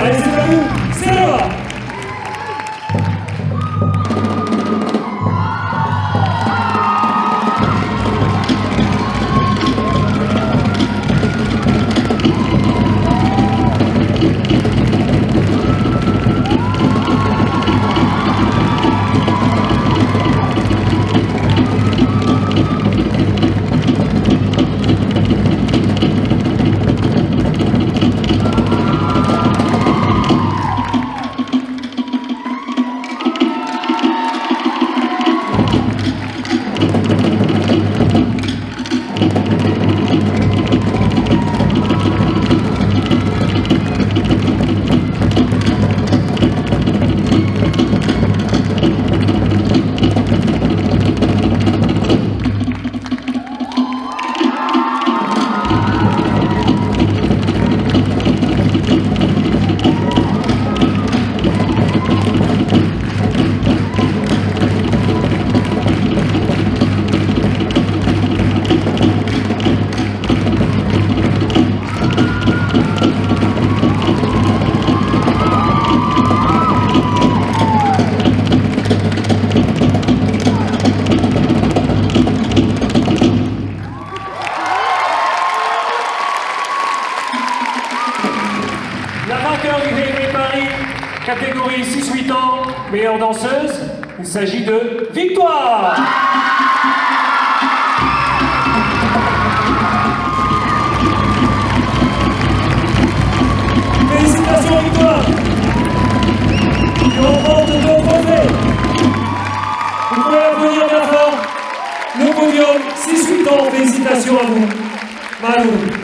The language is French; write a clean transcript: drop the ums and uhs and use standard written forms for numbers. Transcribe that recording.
Allez, c'est à vous, c'est là. La vainqueur du Heiva Paris, catégorie 6-8 ans, meilleure danseuse, il s'agit de Victoire. Félicitations Victoire. Tu remportes ton trophée. Vous pouvez applaudir bien fort. Le podium, 6-8 ans, félicitations à vous. Malou.